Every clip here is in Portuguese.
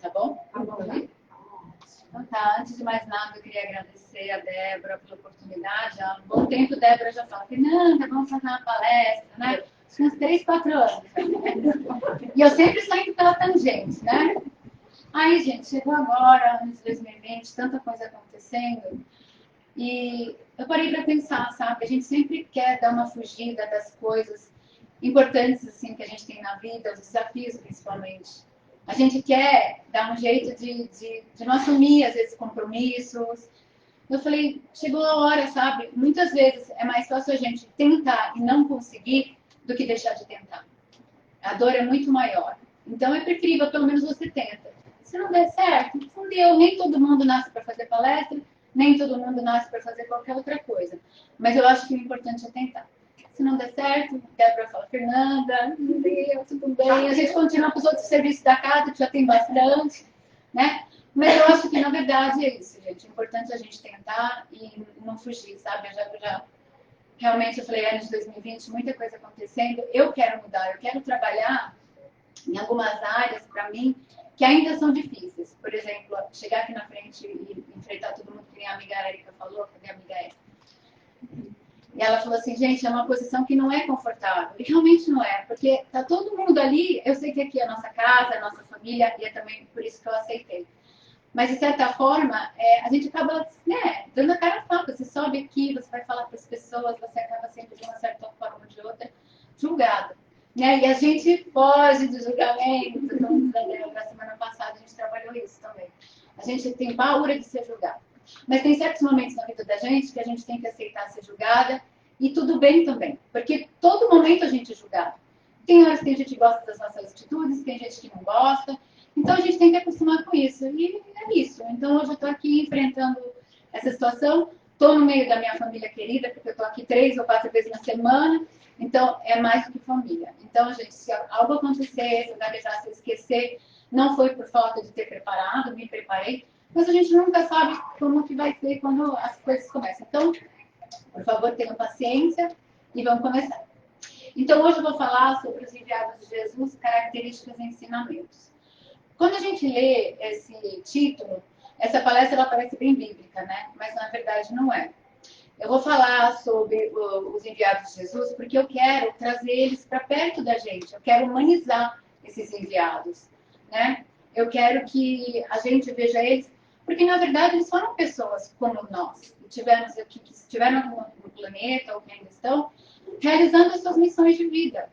tá bom? Tá bom, né? Então tá, antes de mais nada, eu queria agradecer a Débora pela oportunidade. Há um bom tempo, Débora já fala, Fernanda, vamos fazer uma palestra, né? Uns 3, 4 anos. E eu sempre saio pela tangente, né? Aí, gente, chegou agora, ano de 2020, tanta coisa acontecendo. E eu parei para pensar, sabe? A gente sempre quer dar uma fugida das coisas importantes assim, que a gente tem na vida, os desafios principalmente. A gente quer dar um jeito de não assumir, às vezes, compromissos. Eu falei, chegou a hora, sabe? Muitas vezes é mais fácil a gente tentar e não conseguir do que deixar de tentar. A dor é muito maior. Então é preferível, pelo menos você tenta. Se não der certo, não deu. Nem todo mundo nasce para fazer palestra, nem todo mundo nasce para fazer qualquer outra coisa. Mas eu acho que o importante é tentar. Se não der certo, Débora fala, Fernanda, não deu, tudo bem. A gente continua com os outros serviços da casa, que já tem bastante, né? Mas eu acho que, na verdade, é isso, gente. É importante a gente tentar e não fugir, sabe? Realmente, eu falei, ano de 2020, muita coisa acontecendo. Eu quero mudar, eu quero trabalhar em algumas áreas, para mim, que ainda são difíceis. Por exemplo, chegar aqui na frente e enfrentar todo mundo, que nem a amiga Erika falou, cadê a amiga Erika? E ela falou assim, gente, é uma posição que não é confortável. E realmente não é, porque tá todo mundo ali, eu sei que aqui é a nossa casa, a nossa família, e é também por isso que eu aceitei. Mas, de certa forma, a gente acaba dando a cara a tapa. Você sobe aqui, você vai falar para as pessoas, você acaba sempre, de uma certa forma ou de outra, julgado. Né? E a gente foge do julgamento. Como na semana passada a gente trabalhou isso também. A gente tem paura de ser julgado. Mas tem certos momentos na vida da gente que a gente tem que aceitar ser julgada e tudo bem também. Porque todo momento a gente é julgado. Tem horas que a gente gosta das nossas atitudes, tem gente que não gosta. Então a gente tem que acostumar com isso. E é isso. Então hoje eu estou aqui enfrentando essa situação. Estou no meio da minha família querida, porque eu estou aqui 3 ou 4 vezes na semana. Então é mais do que família. Então, gente, se algo acontecer, se eu gaguejar, se eu esquecer, não foi por falta de ter preparado, me preparei. Mas a gente nunca sabe como que vai ser quando as coisas começam. Então, por favor, tenham paciência e vamos começar. Então, hoje eu vou falar sobre os enviados de Jesus, características e ensinamentos. Quando a gente lê esse título, essa palestra ela parece bem bíblica, né? Mas na verdade não é. Eu vou falar sobre os enviados de Jesus porque eu quero trazer eles para perto da gente. Eu quero humanizar esses enviados, né? Eu quero que a gente veja eles, porque na verdade eles foram pessoas como nós, que estiveram aqui no planeta ou que ainda estão realizando as suas missões de vida,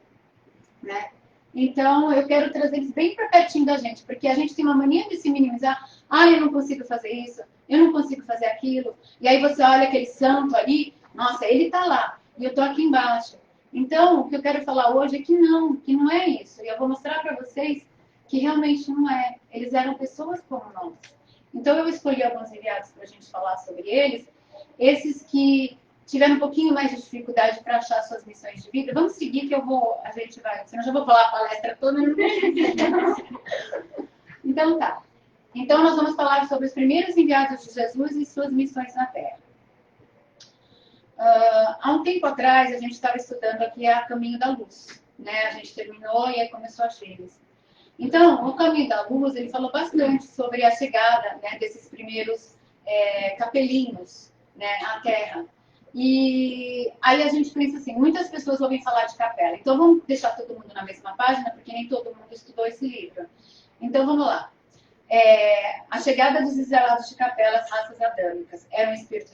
né? Então, eu quero trazer eles bem para pertinho da gente, porque a gente tem uma mania de se minimizar. Ah, eu não consigo fazer isso, eu não consigo fazer aquilo. E aí você olha aquele santo ali, nossa, ele está lá, e eu estou aqui embaixo. Então, o que eu quero falar hoje é que não é isso. E eu vou mostrar para vocês que realmente não é. Eles eram pessoas como nós. Então, eu escolhi alguns enviados para a gente falar sobre eles. Esses que tiveram um pouquinho mais de dificuldade para achar suas missões de vida, vamos seguir que a gente vai, senão eu já vou falar a palestra toda. Então tá. Então nós vamos falar sobre os primeiros enviados de Jesus e suas missões na Terra. Há um tempo atrás a gente estava estudando aqui a Caminho da Luz, né? A gente terminou e aí começou a Gênesis. Então, o Caminho da Luz, ele falou bastante sobre a chegada, né, desses primeiros capelinhos, né, à Terra. E aí a gente pensa assim, muitas pessoas ouvem falar de capela. Então vamos deixar todo mundo na mesma página, porque nem todo mundo estudou esse livro. Então vamos lá. A chegada dos exilados de capela, as raças adâmicas, eram espíritos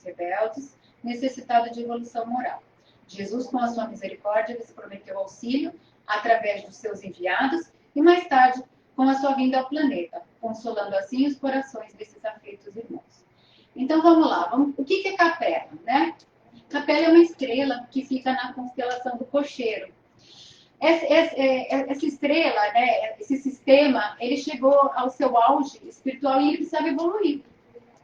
rebeldes, necessitados de evolução moral. Jesus, com a sua misericórdia, lhes prometeu auxílio através dos seus enviados e mais tarde com a sua vinda ao planeta, consolando assim os corações desses aflitos irmãos. Então vamos lá, o que é Capela, né? Capela é uma estrela que fica na constelação do Cocheiro. Essa estrela, né, esse sistema, ele chegou ao seu auge espiritual e ele precisava evoluir.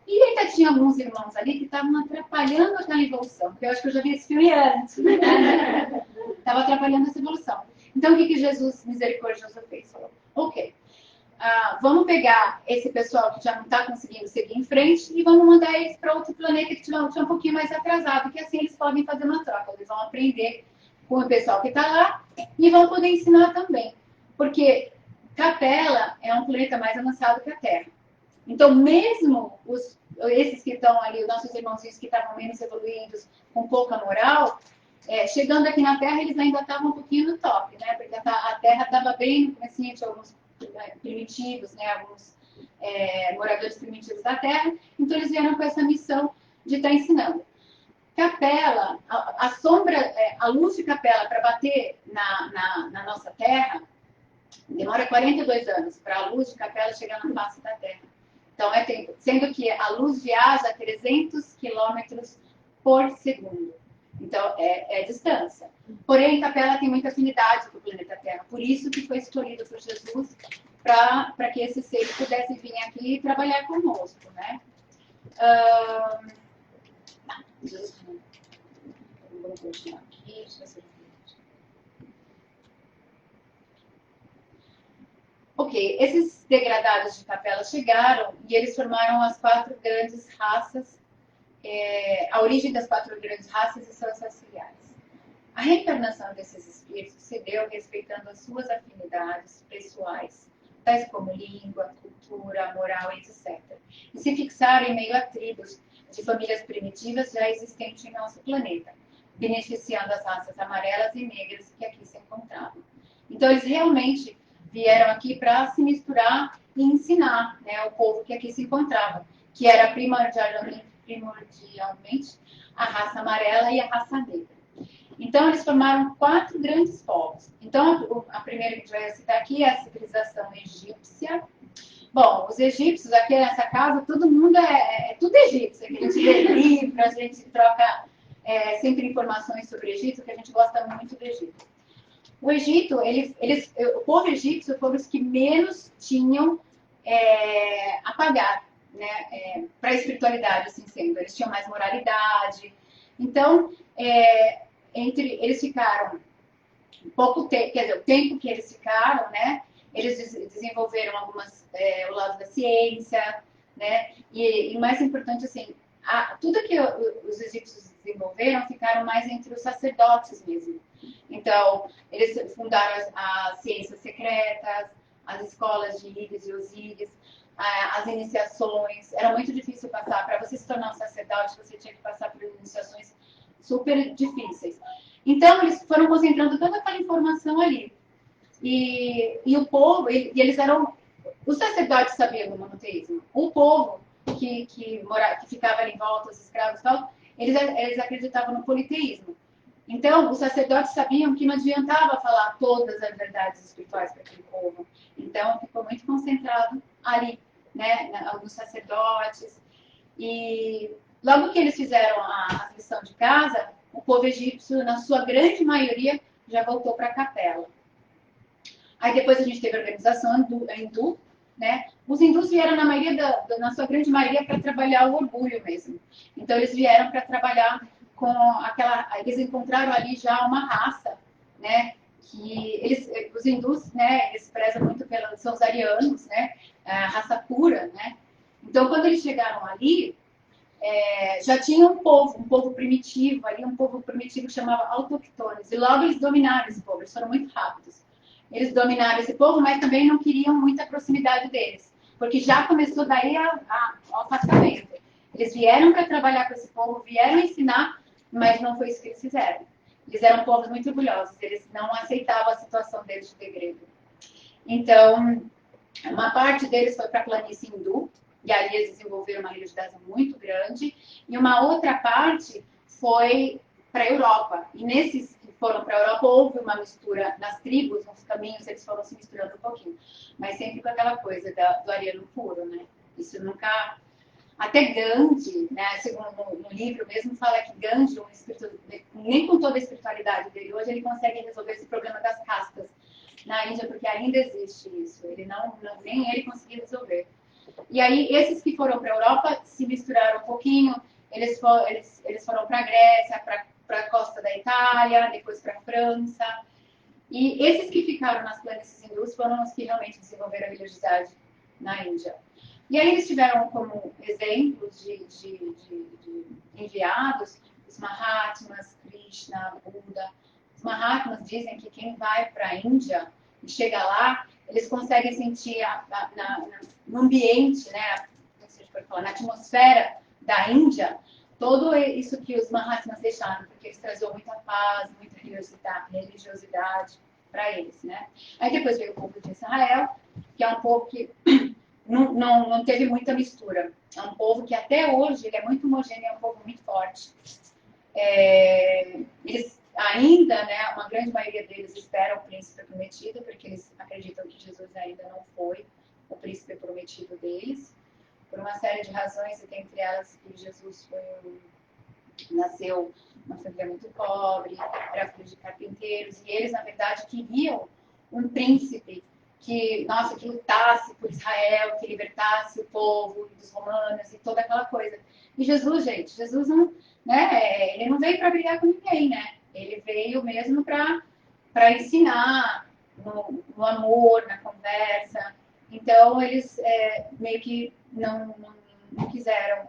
E ainda tinha alguns irmãos ali que estavam atrapalhando aquela evolução, porque eu acho que eu já vi esse filme antes. Estava atrapalhando essa evolução. Então o que Jesus misericordioso fez? Falou, ok. Vamos pegar esse pessoal que já não está conseguindo seguir em frente e vamos mandar eles para outro planeta que tinha um pouquinho mais atrasado, que assim eles podem fazer uma troca. Eles vão aprender com o pessoal que está lá e vão poder ensinar também. Porque Capela é um planeta mais avançado que a Terra. Então, mesmo esses que estão ali, os nossos irmãozinhos que estavam menos evoluídos, com pouca moral, chegando aqui na Terra, eles ainda estavam um pouquinho no top, né? Porque a Terra estava bem no comecinho, tinha alguns primitivos, né? Alguns moradores primitivos da Terra. Então, eles vieram com essa missão de estar ensinando. Capela, a sombra, a luz de Capela para bater na nossa Terra, demora 42 anos para a luz de Capela chegar na face da Terra. Então, tempo. Sendo que a luz viaja a 300 quilômetros por segundo. Então, é distância. Porém, Capela tem muita afinidade com o planeta Terra. Por isso que foi escolhido por Jesus para que esses seres pudessem vir aqui e trabalhar conosco, né? Vamos continuar aqui. Ok, esses degradados de Capela chegaram e eles formaram as 4 grandes raças. A origem das 4 grandes raças são as raciais. A reencarnação desses espíritos se deu respeitando as suas afinidades pessoais, tais como língua, cultura, moral, etc. E se fixaram em meio a tribos de famílias primitivas já existentes em nosso planeta, beneficiando as raças amarelas e negras que aqui se encontravam. Então, eles realmente vieram aqui para se misturar e ensinar, né, o povo que aqui se encontrava, que era primordialmente a raça amarela e a raça negra. Então, eles formaram 4 grandes povos. Então, a primeira que a gente vai citar aqui é a civilização egípcia. Bom, os egípcios, aqui nessa casa, todo mundo é tudo egípcio. Aqui a gente lê livros, a gente troca sempre informações sobre o Egito, que a gente gosta muito do Egito. O Egito, o povo egípcio foram os que menos tinham a pagar, né, para a espiritualidade, assim sendo. Eles tinham mais moralidade. Então, eles ficaram pouco tempo, quer dizer, o tempo que eles ficaram, né, eles desenvolveram o lado da ciência, né, e mais importante, assim, tudo que os egípcios desenvolveram ficaram mais entre os sacerdotes mesmo. Então, eles fundaram as ciências secretas, as escolas de Íris e Osíris, as iniciações. Era muito difícil passar. Para você se tornar um sacerdote, você tinha que passar por iniciações super difíceis. Então, eles foram concentrando toda aquela informação ali. E o povo, eles eram... Os sacerdotes sabiam do monoteísmo. O povo que ficava ali em volta, os escravos e tal, eles acreditavam no politeísmo. Então, os sacerdotes sabiam que não adiantava falar todas as verdades espirituais para aquele povo. Então, ficou muito concentrado ali, né, nos sacerdotes. E logo que eles fizeram a lição de casa, o povo egípcio, na sua grande maioria, já voltou para a capela. Aí depois a gente teve a organização hindu, né? Os hindus vieram na sua grande maioria para trabalhar o orgulho mesmo. Então eles vieram para trabalhar com eles encontraram ali já uma raça, né? Que os hindus, né? Eles prezam muito são os arianos, né? A raça pura, né? Então quando eles chegaram ali, já tinha um povo primitivo ali, um povo primitivo que chamava autoctones. E logo eles dominaram esse povo, eles foram muito rápidos. Eles dominaram esse povo, mas também não queriam muita proximidade deles, porque já começou daí o afastamento. Eles vieram para trabalhar com esse povo, vieram ensinar, mas não foi isso que eles fizeram. Eles eram povos muito orgulhosos, eles não aceitavam a situação deles de degredo. Então, uma parte deles foi para a planície hindu, e ali eles desenvolveram uma religiosidade muito grande, e uma outra parte foi para a Europa. E nesses que foram para a Europa, houve uma mistura nas tribos, nos caminhos, eles foram se misturando um pouquinho. Mas sempre com aquela coisa do ariano puro, né? Isso nunca... Até Gandhi, né, segundo no livro mesmo, fala que Gandhi, nem com toda a espiritualidade dele, hoje ele consegue resolver esse problema das castas na Índia, porque ainda existe isso. Ele nem ele conseguiu resolver. E aí, esses que foram para a Europa se misturaram um pouquinho, eles foram para a Grécia, para a costa da Itália, depois para a França. E esses que ficaram nas planícies hindus foram os que realmente desenvolveram a religiosidade na Índia. E aí eles tiveram como exemplos de enviados os Mahatmas, Krishna, Buda. Os Mahatmas dizem que quem vai para a Índia e chega lá, eles conseguem sentir no ambiente, né, na atmosfera da Índia, tudo isso que os Mahatmas deixaram, porque eles traziam muita paz, muita religiosidade para eles, né? Aí depois veio o povo de Israel, que é um povo que não teve muita mistura. É um povo que até hoje ele é muito homogêneo, é um povo muito forte. Eles ainda, né, uma grande maioria deles espera o príncipe prometido, porque eles acreditam que Jesus ainda não foi o príncipe prometido deles, por uma série de razões, e entre elas que Jesus nasceu numa família muito pobre, era filho de carpinteiros, e eles, na verdade, queriam um príncipe que lutasse por Israel, que libertasse o povo dos romanos e toda aquela coisa. E Jesus, gente, Jesus não, né, ele não veio para brigar com ninguém, né? Ele veio mesmo para ensinar no amor, na conversa. Então, eles meio que não quiseram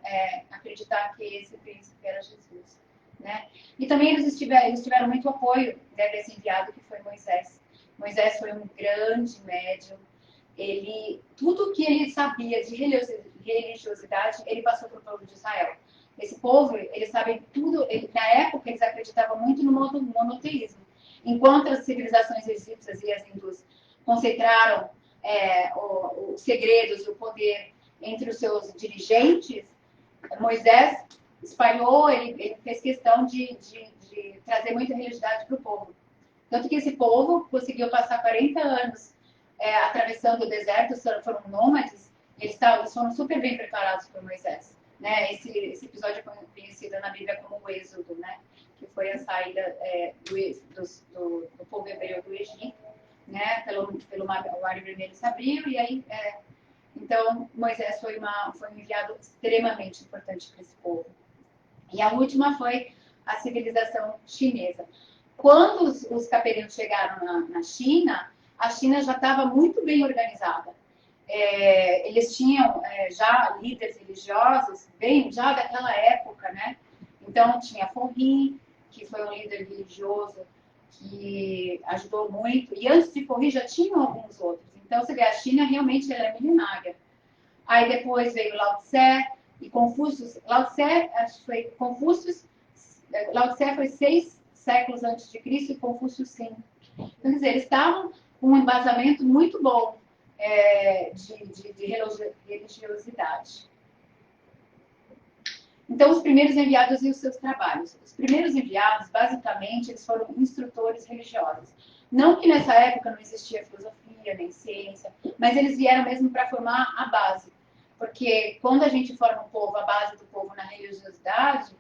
acreditar que esse príncipe era Jesus, né? E também eles tiveram muito apoio, né, desse enviado que foi Moisés. Moisés foi um grande médium. Tudo que ele sabia de religiosidade, ele passou para o povo de Israel. Esse povo, eles sabem tudo. Na época, eles acreditavam muito no monoteísmo. Enquanto as civilizações egípcias e as hindus concentraram os segredos e o poder entre os seus dirigentes, Moisés espalhou, ele fez questão de trazer muita religiosidade para o povo. Tanto que esse povo conseguiu passar 40 anos atravessando o deserto, foram nômades, eles foram super bem preparados por Moisés. Né? Esse episódio é conhecido na Bíblia como o Êxodo, né? Que foi a saída do povo hebreu do Egito, né? Pelo Mar Vermelho se abriu, e aí então Moisés foi um enviado extremamente importante para esse povo. E a última foi a civilização chinesa. Quando os capelinos chegaram na China, a China já estava muito bem organizada. Eles tinham já líderes religiosos, bem já daquela época, né? Então tinha Forri, que foi um líder religioso que ajudou muito. E antes de Forri já tinham alguns outros. Então você vê, a China realmente ela é milenária. Aí depois veio Lao Tse e Confúcio. Lao Tse foi 6 séculos antes de Cristo e Confúcio 5. Então, quer dizer, eles estavam com um embasamento muito bom de religiosidade. Então, os primeiros enviados e os seus trabalhos. Os primeiros enviados, basicamente, eles foram instrutores religiosos. Não que nessa época não existia filosofia, nem ciência, mas eles vieram mesmo para formar a base. Porque quando a gente forma um povo, a base do povo na religiosidade,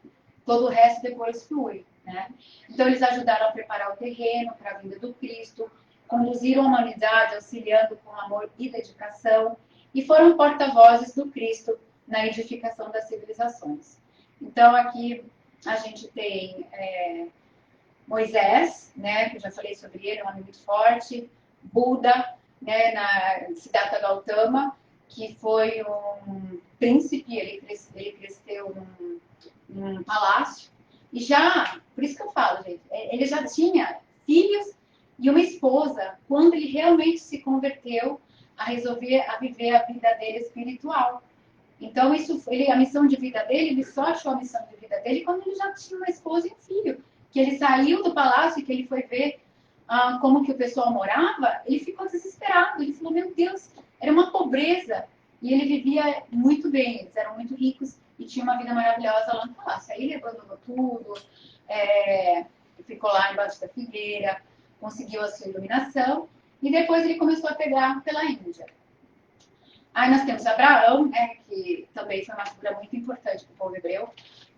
todo o resto depois flui, né? Então, eles ajudaram a preparar o terreno para a vinda do Cristo, conduziram a humanidade auxiliando com amor e dedicação, e foram porta-vozes do Cristo na edificação das civilizações. Então, aqui a gente tem Moisés, né, que eu já falei sobre ele, um homem muito forte, Buda, né, na Siddhartha Gautama, que foi um príncipe, ele cresceu num palácio, e já, por isso que eu falo, gente, ele já tinha filhos e uma esposa, quando ele realmente se converteu a viver a vida dele espiritual. Então, a missão de vida dele, ele só achou a missão de vida dele quando ele já tinha uma esposa e um filho. Que ele saiu do palácio e que ele foi ver como que o pessoal morava, ele ficou desesperado. Ele falou, meu Deus, era uma pobreza. E ele vivia muito bem, eles eram muito ricos e tinha uma vida maravilhosa lá no palácio. Aí ele abandonou tudo, ficou lá embaixo da figueira, conseguiu a sua iluminação e depois ele começou a pegar pela Índia. Aí nós temos Abraão, né, que também foi uma figura muito importante para o povo hebreu.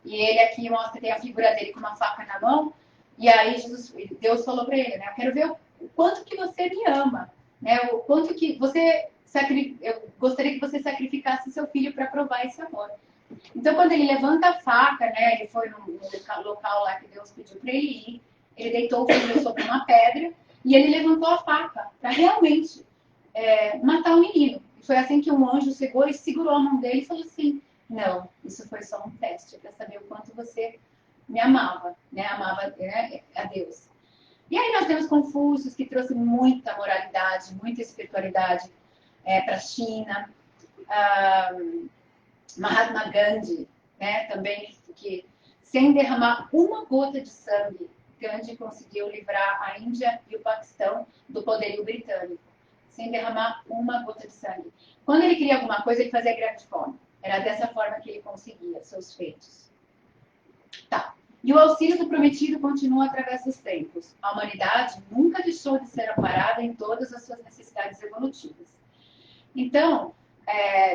E ele aqui mostra, tem a figura dele com uma faca na mão. E aí Deus falou para ele, né, eu quero ver o quanto que você me ama, né, o quanto que eu gostaria que você sacrificasse seu filho para provar esse amor. Então, quando ele levanta a faca, né, ele foi no local lá que Deus pediu para ele ir, ele deitou o filho sobre uma pedra e ele levantou a faca para realmente matar o menino. Foi assim que um anjo chegou e segurou a mão dele e falou assim, não, isso foi só um teste para saber o quanto você me amava, né? Amava, né, a Deus. E aí nós temos Confúcio, que trouxe muita moralidade, muita espiritualidade para a China. Mahatma Gandhi, né, também, que sem derramar uma gota de sangue, Gandhi conseguiu livrar a Índia e o Paquistão do poderio britânico, sem derramar uma gota de sangue. Quando ele queria alguma coisa, ele fazia greve de fome. Era dessa forma que ele conseguia seus feitos. Tá. E o auxílio do prometido continua através dos tempos. A humanidade nunca deixou de ser amparada em todas as suas necessidades evolutivas. Então,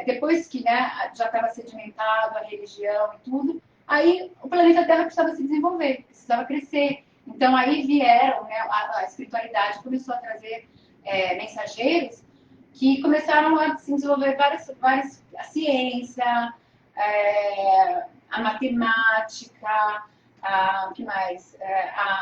depois que, né, já estava sedimentado a religião e tudo, aí o planeta Terra precisava se desenvolver, precisava crescer. Então, aí vieram, né, a espiritualidade começou a trazer mensageiros que começaram a se desenvolver várias a ciência, a matemática, que mais?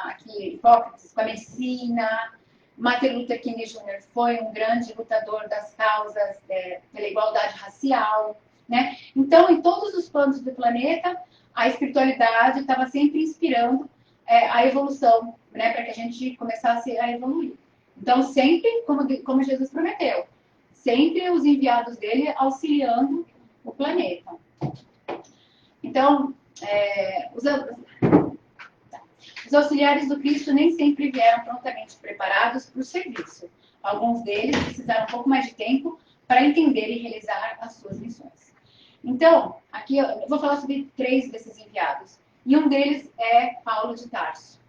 Aqui, Hipócrates com a medicina. Martin Luther King Jr. foi um grande lutador das causas pela igualdade racial, né? Então, em todos os planos do planeta, a espiritualidade estava sempre inspirando a evolução, né? Para que a gente começasse a evoluir. Então, sempre, como Jesus prometeu, sempre os enviados dele auxiliando o planeta. Então, os auxiliares do Cristo nem sempre vieram prontamente preparados para o serviço. Alguns deles precisaram um pouco mais de tempo para entender e realizar as suas missões. Então, aqui eu vou falar sobre 3 desses enviados. E um deles é Paulo de Tarso.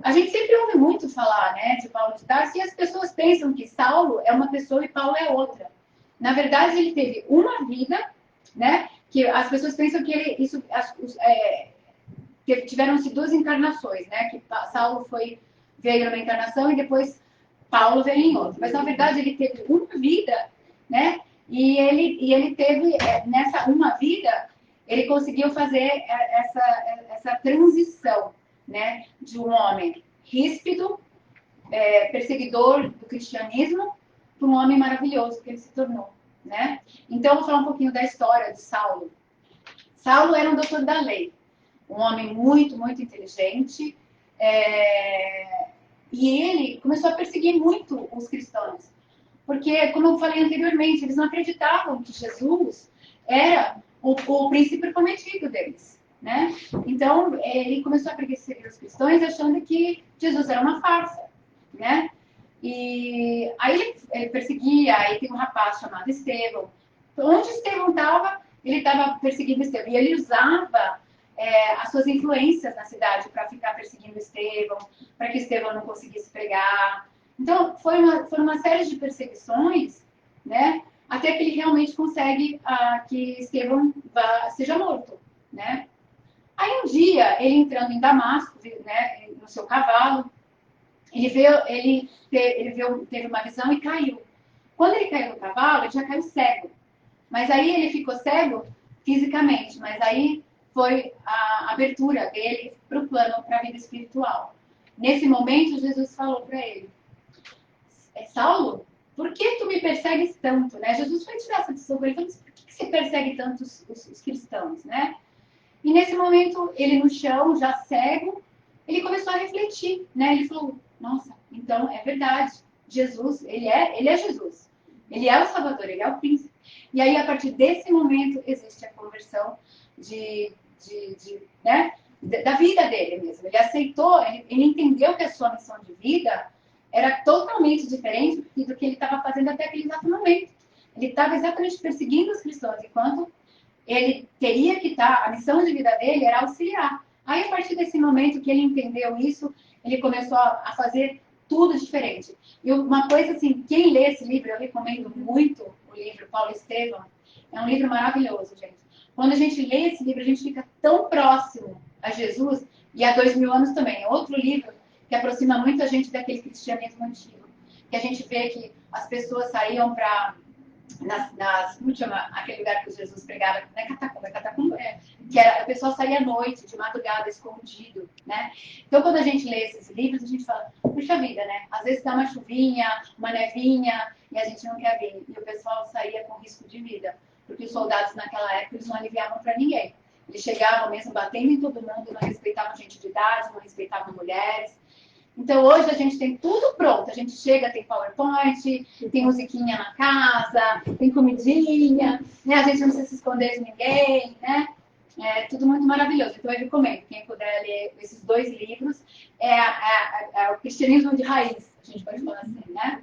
A gente sempre ouve muito falar, né, de Paulo de Tarso, e as pessoas pensam que Saulo é uma pessoa e Paulo é outra. Na verdade, ele teve uma vida, né, que as pessoas pensam que tiveram-se 2 encarnações, né, que Saulo veio numa encarnação e depois Paulo veio em outra. Mas, na verdade, ele teve uma vida, né, e ele teve, nessa uma vida, ele conseguiu fazer essa transição, né, de um homem ríspido, perseguidor do cristianismo, para um homem maravilhoso que ele se tornou, né? Então, eu vou falar um pouquinho da história de Saulo. Saulo era um doutor da lei, um homem muito, muito inteligente, e ele começou a perseguir muito os cristãos, porque, como eu falei anteriormente, eles não acreditavam que Jesus era o príncipe prometido deles, né? Então, ele começou a perseguir os cristãos achando que Jesus era uma farsa, né? E aí ele perseguia, aí tem um rapaz chamado Estevão. Onde Estevão estava, ele estava perseguindo Estevão. E ele usava as suas influências na cidade para ficar perseguindo Estevão, para que Estevão não conseguisse pregar. Então, foi uma série de perseguições, né? Até que ele realmente consegue que Estevão seja morto, né? Aí um dia, ele entrando em Damasco, né, no seu cavalo, teve uma visão e caiu. Quando ele caiu no cavalo, ele já caiu cego. Mas aí ele ficou cego fisicamente, mas aí foi a abertura dele para o plano, para a vida espiritual. Nesse momento, Jesus falou para ele: Saulo, por que tu me persegues tanto? Né? Jesus foi tirar essa decisão com ele, falou: por que você persegue tanto os cristãos? Né? E nesse momento, ele no chão, já cego, ele começou a refletir. Né? Ele falou: nossa, então é verdade. Jesus, ele é Jesus. Ele é o Salvador, ele é o príncipe. E aí, a partir desse momento, existe a conversão né, da vida dele mesmo. Ele aceitou, ele entendeu que a sua missão de vida era totalmente diferente do que ele estava fazendo até aquele exato momento. Ele estava exatamente perseguindo os cristãos, enquanto ele teria que estar, a missão de vida dele era auxiliar. Aí, a partir desse momento que ele entendeu isso, ele começou a fazer tudo diferente. E uma coisa assim, quem lê esse livro, eu recomendo muito o livro Paulo Estevão, é um livro maravilhoso, gente. Quando a gente lê esse livro, a gente fica tão próximo a Jesus, e há 2000 anos também. É outro livro que aproxima muito a gente daquele cristianismo antigo. Que a gente vê que as pessoas saíam para como chama aquele lugar que Jesus pregava? Não é catacumba, é catacumba, que a pessoa saía à noite, de madrugada, escondido, né? Então, quando a gente lê esses livros, a gente fala, puxa vida, né? Às vezes dá uma chuvinha, uma nevinha, e a gente não quer vir. E o pessoal saía com risco de vida, porque os soldados naquela época, eles não aliviavam para ninguém. Eles chegavam mesmo batendo em todo mundo, não respeitavam gente de idade, não respeitavam mulheres. Então, hoje a gente tem tudo pronto. A gente chega, tem PowerPoint, tem musiquinha na casa, tem comidinha, né? A gente não precisa se esconder de ninguém, né? É tudo muito maravilhoso. Então, eu recomendo, quem puder ler esses 2 livros, é o cristianismo de raiz, a gente pode falar assim, né?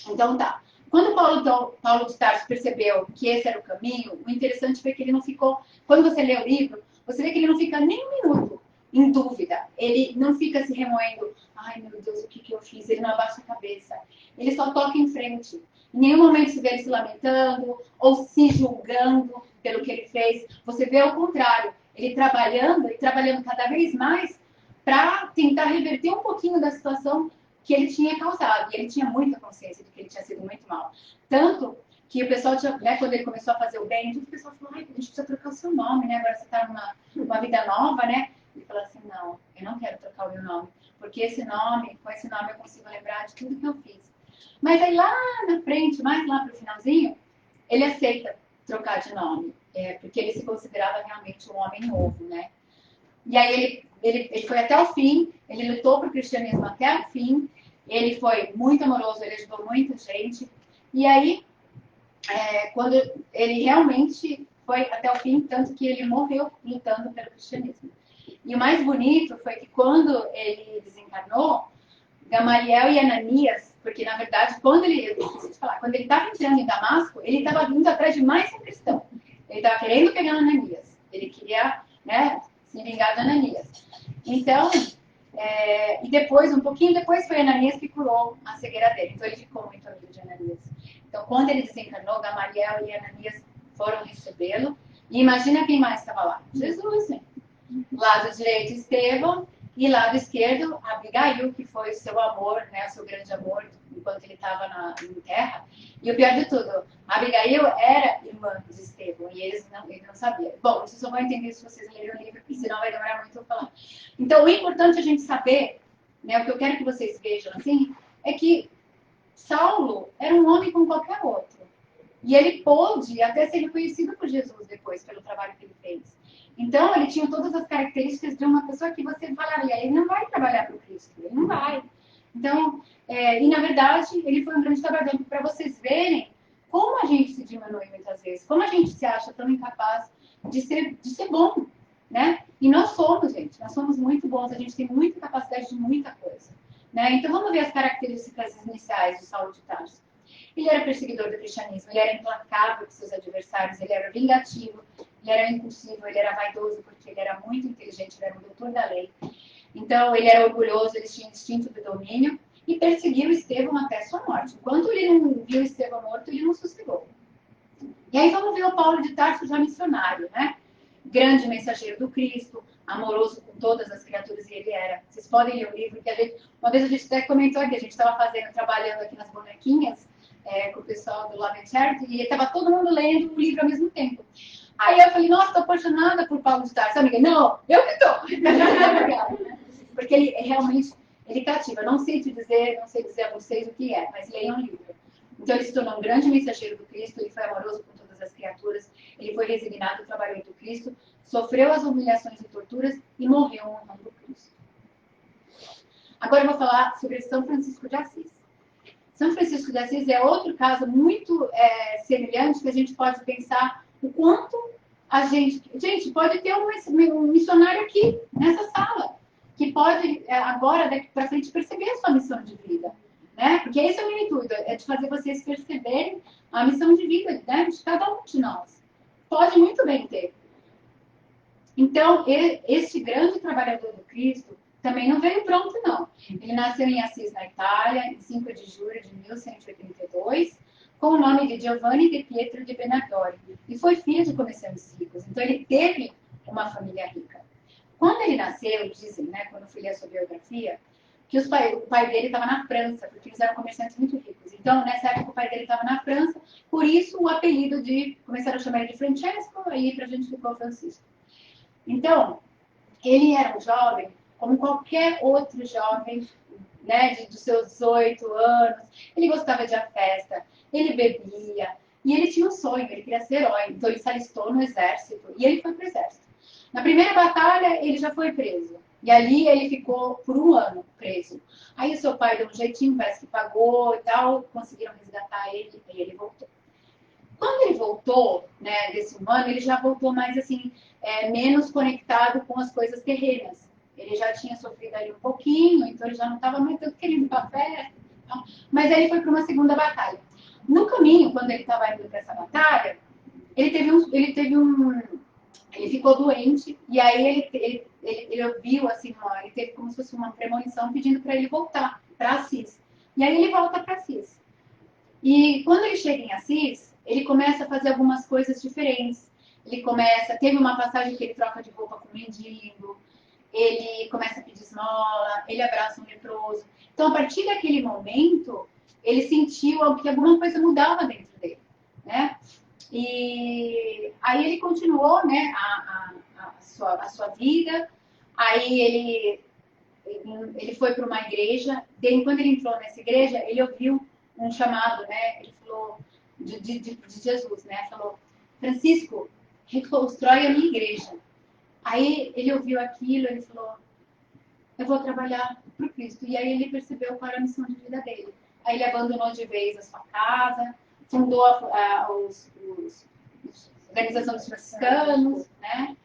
Então, tá. Quando Paulo de Tarso percebeu que esse era o caminho, o interessante foi que ele não ficou... Quando você lê o livro, você vê que ele não fica nem um minuto em dúvida. Ele não fica se remoendo. Ai, meu Deus, o que eu fiz? Ele não abaixa a cabeça. Ele só toca em frente. Em nenhum momento se vê ele se lamentando ou se julgando pelo que ele fez. Você vê o contrário. Ele trabalhando e trabalhando cada vez mais para tentar reverter um pouquinho da situação que ele tinha causado. E ele tinha muita consciência de que ele tinha sido muito mal. Tanto que o pessoal, né, quando ele começou a fazer o bem, o pessoal falou, ai, a gente precisa trocar o seu nome, né? Agora você está numa vida nova, né? Ele falou assim, não, eu não quero trocar o meu nome. Porque com esse nome eu consigo lembrar de tudo que eu fiz. Mas aí lá na frente, mais lá pro finalzinho, ele aceita trocar de nome. Porque ele se considerava realmente um homem novo, né? E aí ele foi até o fim, ele lutou pro cristianismo até o fim, ele foi muito amoroso, ele ajudou muita gente. E aí, quando ele realmente foi até o fim, tanto que ele morreu lutando pelo cristianismo. E o mais bonito foi que quando ele desencarnou, Gamaliel e Ananias, porque na verdade, quando ele estava entrando em Damasco, ele estava vindo atrás de mais um cristão. Ele estava querendo pegar Ananias. Ele queria, né, se vingar de Ananias. Então, e depois, um pouquinho depois, foi Ananias que curou a cegueira dele. Então, ele ficou muito amigo de Ananias. Então, quando ele desencarnou, Gamaliel e Ananias foram recebê-lo. E imagina quem mais estava lá? Jesus, né? Lado direito, Estevão, e lado esquerdo, Abigail, que foi o seu amor, né, o seu grande amor, enquanto ele estava em terra. E o pior de tudo, Abigail era irmã de Estevão, e ele não sabia. Bom, isso só vão entender se vocês lerem o livro, porque senão vai demorar muito a falar. Então, o importante é a gente saber, né, o que eu quero que vocês vejam, assim, é que Saulo era um homem como qualquer outro. E ele pôde até ser reconhecido por Jesus depois, pelo trabalho que ele fez. Então, ele tinha todas as características de uma pessoa que você falaria, ele não vai trabalhar para o Cristo, ele não vai. Então, e na verdade, ele foi um grande trabalhador para vocês verem como a gente se diminui muitas vezes, como a gente se acha tão incapaz de ser bom, né? E nós somos, gente, nós somos muito bons, a gente tem muita capacidade de muita coisa, né? Então, vamos ver as características iniciais de Saulo de Tarso. Ele era perseguidor do cristianismo, ele era implacável com seus adversários, ele era vingativo, ele era impulsivo, ele era vaidoso, porque ele era muito inteligente, ele era um doutor da lei. Então, ele era orgulhoso, ele tinha instinto do domínio e perseguiu Estevão até sua morte. Enquanto ele não viu Estevão morto, ele não sossegou. E aí vamos ver o Paulo de Tarso já missionário, né? Grande mensageiro do Cristo, amoroso com todas as criaturas, e ele era. Vocês podem ler o livro, que uma vez a gente até comentou aqui, a gente estava trabalhando aqui nas bonequinhas, com o pessoal do Love and Charity, e estava todo mundo lendo o livro ao mesmo tempo. Aí eu falei, nossa, estou apaixonada por Paulo de Tarso. Amiga, não, eu que estou. Porque ele realmente, ele cativa. Não sei dizer a vocês o que é, mas leiam o livro. Então ele se tornou um grande mensageiro do Cristo, ele foi amoroso com todas as criaturas, ele foi resignado, trabalhou do Cristo, sofreu as humilhações e torturas e morreu honrando Cristo. Agora eu vou falar sobre São Francisco de Assis. São Francisco de Assis é outro caso muito semelhante que a gente pode pensar o quanto a gente pode ter um missionário aqui, nessa sala, que pode, agora, daqui para frente, perceber a sua missão de vida. Né? Porque esse é o meu intuito, é de fazer vocês perceberem a missão de vida, né, de cada um de nós. Pode muito bem ter. Então, este grande trabalhador do Cristo também não veio pronto, não. Ele nasceu em Assis, na Itália, em 5 de julho de 1182, com o nome de Giovanni de Pietro de Benadori, e foi filho de comerciantes ricos. Então, ele teve uma família rica. Quando ele nasceu, dizem, né, quando eu fui ler a sua biografia, que o pai dele estava na França, porque eles eram comerciantes muito ricos. Então, nessa época, o pai dele estava na França, por isso o apelido começaram a chamar ele de Francesco, aí pra gente ficou Francisco. Então, ele era um jovem, como qualquer outro jovem, né, dos seus 18 anos. Ele gostava de festa, ele bebia, e ele tinha um sonho, ele queria ser herói. Então, ele se alistou no exército, e ele foi para o exército. Na primeira batalha, ele já foi preso. E ali ele ficou por 1 ano preso. Aí o seu pai deu um jeitinho, parece que pagou e tal, conseguiram resgatar ele e ele voltou. Quando ele voltou, né, desse 1 ano, ele já voltou mais assim, menos conectado com as coisas terrenas. Ele já tinha sofrido ali um pouquinho, então ele já não estava muito querendo ir para festa. Então, mas aí ele foi para uma segunda batalha. No caminho, quando ele estava indo para essa batalha, ele ficou doente e aí ele viu assim, ele teve como se fosse uma premonição pedindo para ele voltar para Assis. E aí ele volta para Assis. E quando ele chega em Assis, ele começa a fazer algumas coisas diferentes. Teve uma passagem que ele troca de roupa com um mendigo, ele começa a pedir esmola, ele abraça um leproso. Então, a partir daquele momento, ele sentiu que alguma coisa mudava dentro dele, né? E aí ele continuou, né, a sua vida. Aí ele foi para uma igreja. Quando ele entrou nessa igreja, ele ouviu um chamado, né? Ele falou de Jesus, né? Falou: Francisco, reconstrói a minha igreja. Aí ele ouviu aquilo, ele falou: eu vou trabalhar para o Cristo. E aí ele percebeu qual era a missão de vida dele. Aí ele abandonou de vez a sua casa, fundou a organização dos franciscanos, né?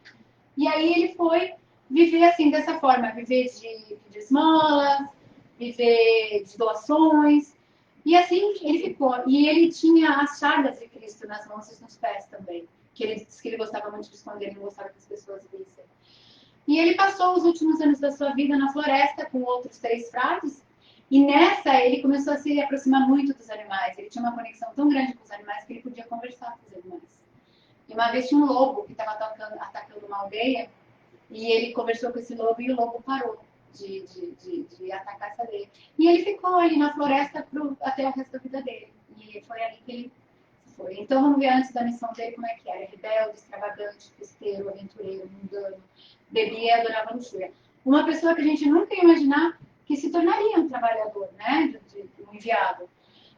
E aí ele foi viver assim, dessa forma, viver de esmolas, viver de doações. E assim ele ficou. E ele tinha as chagas de Cristo nas mãos e nos pés também. Que ele disse que ele gostava muito de esconder, ele não gostava que as pessoas vissem. E ele passou os últimos anos da sua vida na floresta com outros 3 frades. E nessa ele começou a se aproximar muito dos animais. Ele tinha uma conexão tão grande com os animais que ele podia conversar com os animais. E uma vez tinha um lobo que estava atacando uma aldeia. E ele conversou com esse lobo e o lobo parou de atacar essa aldeia. E ele ficou ali na floresta até o resto da vida dele. E foi ali que ele foi. Então vamos ver antes da missão dele como é que era. Rebelde, extravagante, festeiro, aventureiro, mundano, bebia e adorava luxúria. Uma pessoa que a gente nunca ia imaginar que se tornaria um trabalhador, né? Um enviado.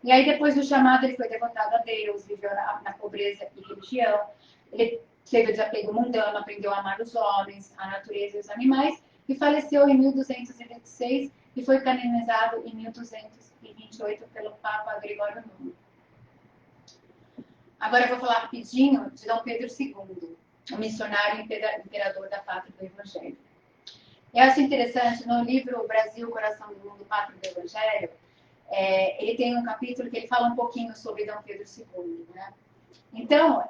E aí depois do chamado ele foi devotado a Deus, viveu na pobreza e religião. Ele teve o desapego mundano, aprendeu a amar os homens, a natureza e os animais, e faleceu em 1226 e foi canonizado em 1228 pelo Papa Gregório IX. Agora eu vou falar rapidinho de Dom Pedro II, o missionário imperador da pátria do Evangelho. Eu acho interessante, no livro Brasil, Coração do Mundo, Pátria do Evangelho, ele tem um capítulo que ele fala um pouquinho sobre Dom Pedro II, né? Então,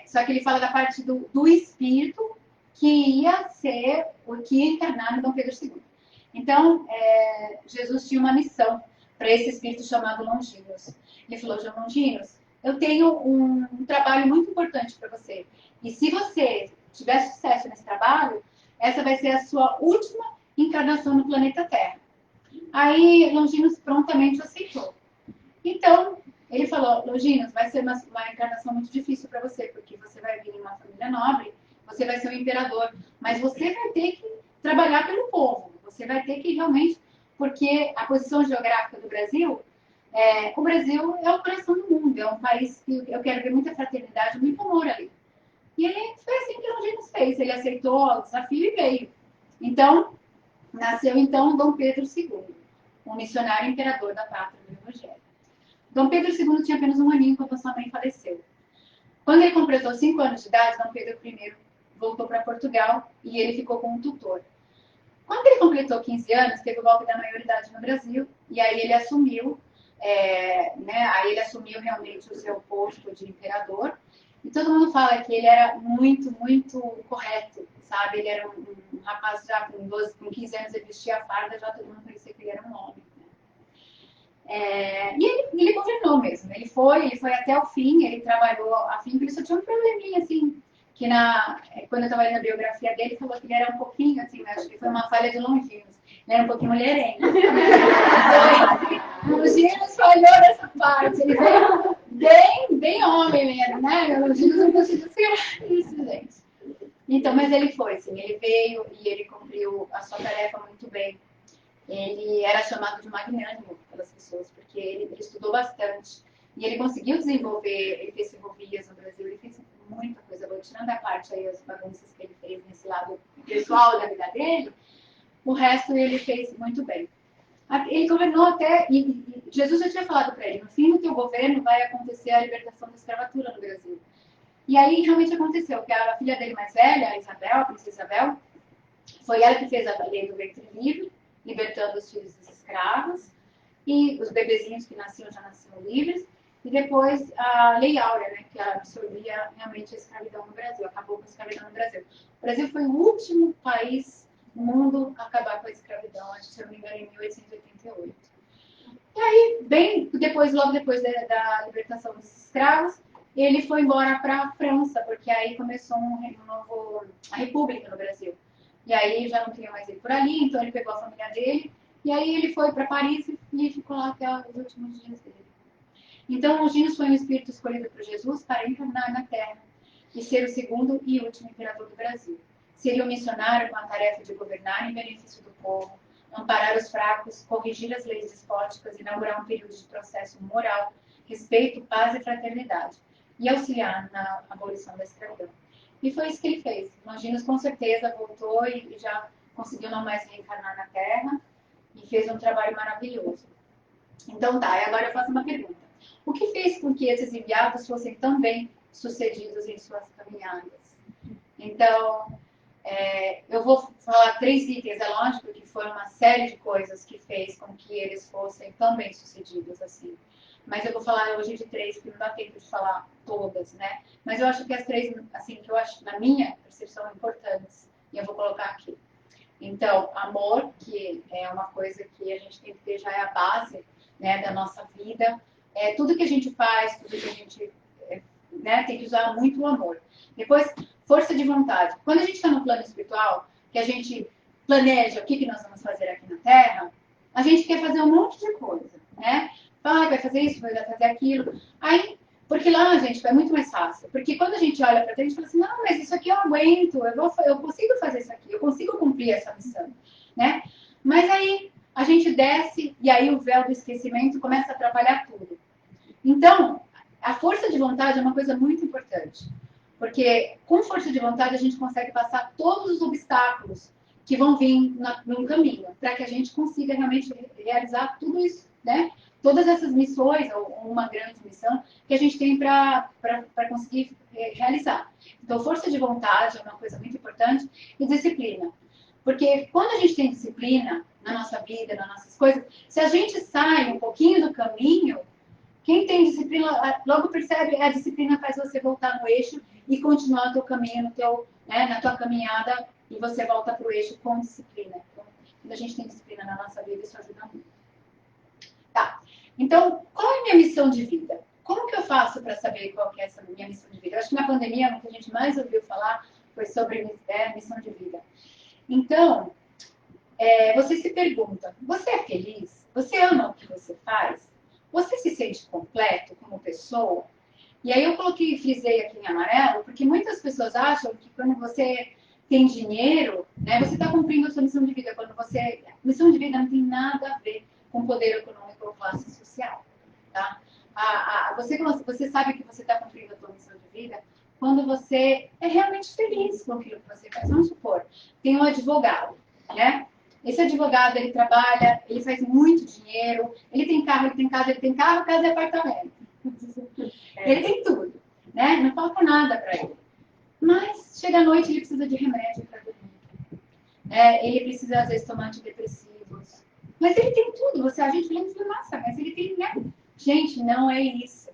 só que ele fala da parte do espírito que ia ser o que ia encarnar no Dom Pedro II. Então, Jesus tinha uma missão para esse espírito chamado Longinos. Ele falou: João Longinos, eu tenho um trabalho muito importante para você. E se você tiver sucesso nesse trabalho, essa vai ser a sua última encarnação no planeta Terra. Aí, Longinos prontamente aceitou. Então, ele falou: Longinos, vai ser uma encarnação muito difícil para você, porque você vai vir em uma família nobre, você vai ser um imperador, mas você vai ter que trabalhar pelo povo. Você vai ter que realmente, porque a posição geográfica do Brasil, o Brasil é o coração do mundo, é um país que eu quero ver muita fraternidade, muito amor ali. E ele foi assim que Longinos fez, ele aceitou o desafio e veio. Então, nasceu então Dom Pedro II, um missionário imperador da pátria do Evangelho. Dom Pedro II tinha apenas 1 aninho quando sua mãe faleceu. Quando ele completou 5 anos de idade, Dom Pedro I voltou para Portugal e ele ficou com um tutor. Quando ele completou 15 anos, teve o golpe da maioridade no Brasil e aí ele assumiu, aí ele assumiu realmente o seu posto de imperador. E todo mundo fala que ele era muito, muito correto, sabe? Ele era um rapaz já com 15 anos, ele vestia a farda, já todo mundo parecia que ele era um homem. E ele governou mesmo. Ele foi até o fim, ele trabalhou a fim, porque ele só tinha um probleminha, assim, que quando eu estava lendo a biografia dele, falou que ele era um pouquinho, assim, acho que foi uma falha de Longinos. Ele era um pouquinho mulherengo. Longinos falhou nessa parte. Ele veio bem homem mesmo, né? Longinos não conseguiu ser isso, gente. Então, mas ele foi, assim, ele veio e ele cumpriu a sua tarefa muito bem. Ele era chamado de magnânimo pelas pessoas, porque ele estudou bastante. E ele conseguiu desenvolver, ele fez ferrovias no Brasil, ele fez muita coisa boa, tirando a parte aí, as bagunças que ele fez nesse lado pessoal da vida dele, o resto ele fez muito bem. Ele governou até, e Jesus já tinha falado para ele, no fim do teu governo vai acontecer a libertação da escravatura no Brasil. E aí realmente aconteceu, que a filha dele mais velha, a Isabel, a princesa Isabel, foi ela que fez a lei do ventre livre, libertando os filhos dos escravos, e os bebezinhos que nasciam já nasciam livres, e depois a Lei Áurea, né, que absorvia realmente a escravidão no Brasil, acabou com a escravidão no Brasil. O Brasil foi o último país no mundo a acabar com a escravidão, acho que, se eu não me engano, em 1888. E aí, bem depois, logo depois da libertação dos escravos, ele foi embora para a França, porque aí começou a República no Brasil. E aí já não tinha mais ele por ali, então ele pegou a família dele, e aí ele foi para Paris e ficou lá até os últimos dias dele. Então, Longinos foi um espírito escolhido por Jesus para encarnar na Terra e ser o segundo e último imperador do Brasil. Seria um missionário com a tarefa de governar em benefício do povo, amparar os fracos, corrigir as leis despóticas, inaugurar um período de processo moral, respeito, paz e fraternidade, e auxiliar na abolição da escravidão. E foi isso que ele fez. Longinos, com certeza, voltou e já conseguiu não mais reencarnar na Terra e fez um trabalho maravilhoso. Então tá, e agora eu faço uma pergunta. O que fez com que esses enviados fossem tão bem sucedidos em suas caminhadas? Então, eu vou falar 3 itens, é lógico que foram uma série de coisas que fez com que eles fossem tão bem sucedidos assim. Mas eu vou falar hoje de 3, porque não dá tempo de falar todas, né? Mas eu acho que as 3, assim, que eu acho, na minha percepção, importantes, e eu vou colocar aqui. Então, amor, que é uma coisa que a gente tem que ter, já é a base, né, da nossa vida. Tudo que a gente faz, tudo que a gente tem que usar muito o amor. Depois, força de vontade. Quando a gente está no plano espiritual, que a gente planeja o que nós vamos fazer aqui na Terra, a gente quer fazer um monte de coisa, né? Vai fazer isso, vai fazer aquilo. Aí, porque lá, gente, é muito mais fácil. Porque quando a gente olha para dentro, a gente fala assim, não, mas isso aqui eu aguento, eu consigo fazer isso aqui, eu consigo cumprir essa missão, né? Mas aí, a gente desce e aí o véu do esquecimento começa a atrapalhar tudo. Então, a força de vontade é uma coisa muito importante. Porque com força de vontade a gente consegue passar todos os obstáculos que vão vir no caminho, para que a gente consiga realmente realizar tudo isso, né? Todas essas missões, ou uma grande missão, que a gente tem para conseguir realizar. Então, força de vontade é uma coisa muito importante e disciplina. Porque quando a gente tem disciplina na nossa vida, nas nossas coisas, se a gente sai um pouquinho do caminho, quem tem disciplina, logo percebe, a disciplina faz você voltar no eixo e continuar o teu caminho, na tua caminhada, e você volta para o eixo com disciplina. Então, quando a gente tem disciplina na nossa vida, isso ajuda muito. Tá. Então, qual é a minha missão de vida? Como que eu faço para saber qual que é essa minha missão de vida? Eu acho que na pandemia, o que a gente mais ouviu falar foi sobre missão de vida. Então, você se pergunta, você é feliz? Você ama o que você faz? Você se sente completo como pessoa? E aí eu frisei aqui em amarelo, porque muitas pessoas acham que quando você tem dinheiro, né, você está cumprindo a sua missão de vida. Missão de vida não tem nada a ver com poder econômico ou classe social. Tá? Você sabe que você está cumprindo a sua missão de vida quando você é realmente feliz com aquilo que você faz. Vamos supor, tem um advogado, né? Esse advogado, ele trabalha, ele faz muito dinheiro, ele tem carro, ele tem carro, casa e apartamento. Ele tem tudo, né? Não falta nada para ele. Mas chega à noite, ele precisa de remédio para dormir. Ele precisa, às vezes, tomar antidepressivos. Mas ele tem tudo. A gente lembra, nossa, mas ele tem, né? Gente, não é isso.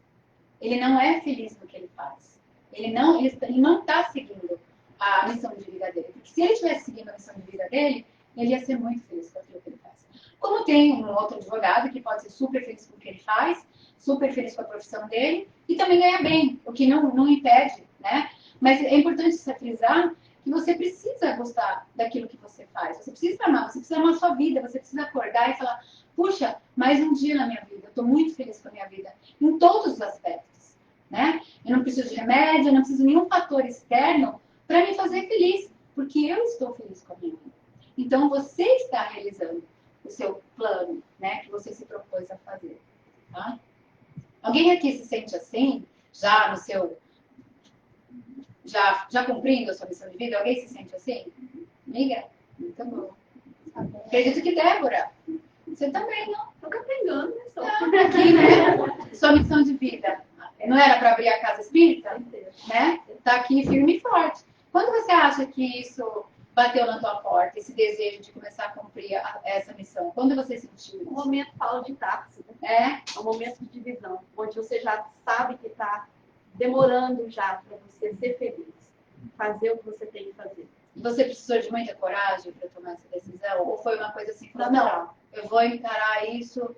Ele não é feliz no que ele faz. Ele não está seguindo a missão de vida dele. Porque se ele estivesse seguindo a missão de vida dele, ele ia ser muito feliz com aquilo que ele faz. Como tem um outro advogado que pode ser super feliz com o que ele faz, super feliz com a profissão dele e também ganha bem, o que não impede, né? Mas é importante frisar que você precisa gostar daquilo que você faz. Você precisa amar a sua vida, você precisa acordar e falar, puxa, mais um dia na minha vida, eu estou muito feliz com a minha vida, em todos os aspectos, né? Eu não preciso de remédio, eu não preciso de nenhum fator externo para me fazer feliz, porque eu estou feliz com a minha vida. Então, você está realizando o seu plano, né, que você se propôs a fazer. Tá? Alguém aqui se sente assim, já no seu... Já cumprindo a sua missão de vida? Alguém se sente assim? Amiga? Muito bom. Acredito que Débora. Você também, não? Tô pegando, né? Não, aqui, né? Sua missão de vida. Não era para abrir a casa espírita? Né? Tá aqui firme e forte. Quando você acha que isso bateu na tua porta, esse desejo de começar a cumprir essa missão? Quando você sentiu isso? O momento fala de táxi. É um momento de divisão, onde você já sabe que está demorando já para você ser feliz, fazer o que você tem que fazer. Você precisou de muita coragem para tomar essa decisão? Ou foi uma coisa assim, Natural. não, eu vou encarar isso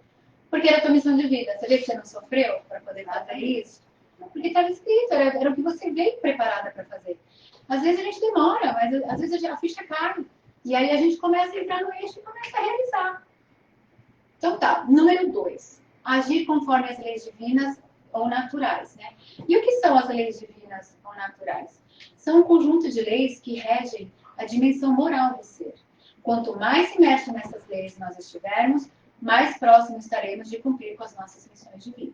porque era a tua missão de vida? Você vê que você não sofreu para poder fazer isso? Porque estava escrito, era o que você veio preparada para fazer. Às vezes a gente demora, mas às vezes a ficha cai. E aí a gente começa a entrar no eixo e começa a realizar. Então tá, número 2. Agir conforme as leis divinas ou naturais. Né? E o que são as leis divinas ou naturais? São um conjunto de leis que regem a dimensão moral do ser. Quanto mais imerso nessas leis nós estivermos, mais próximos estaremos de cumprir com as nossas missões de vida.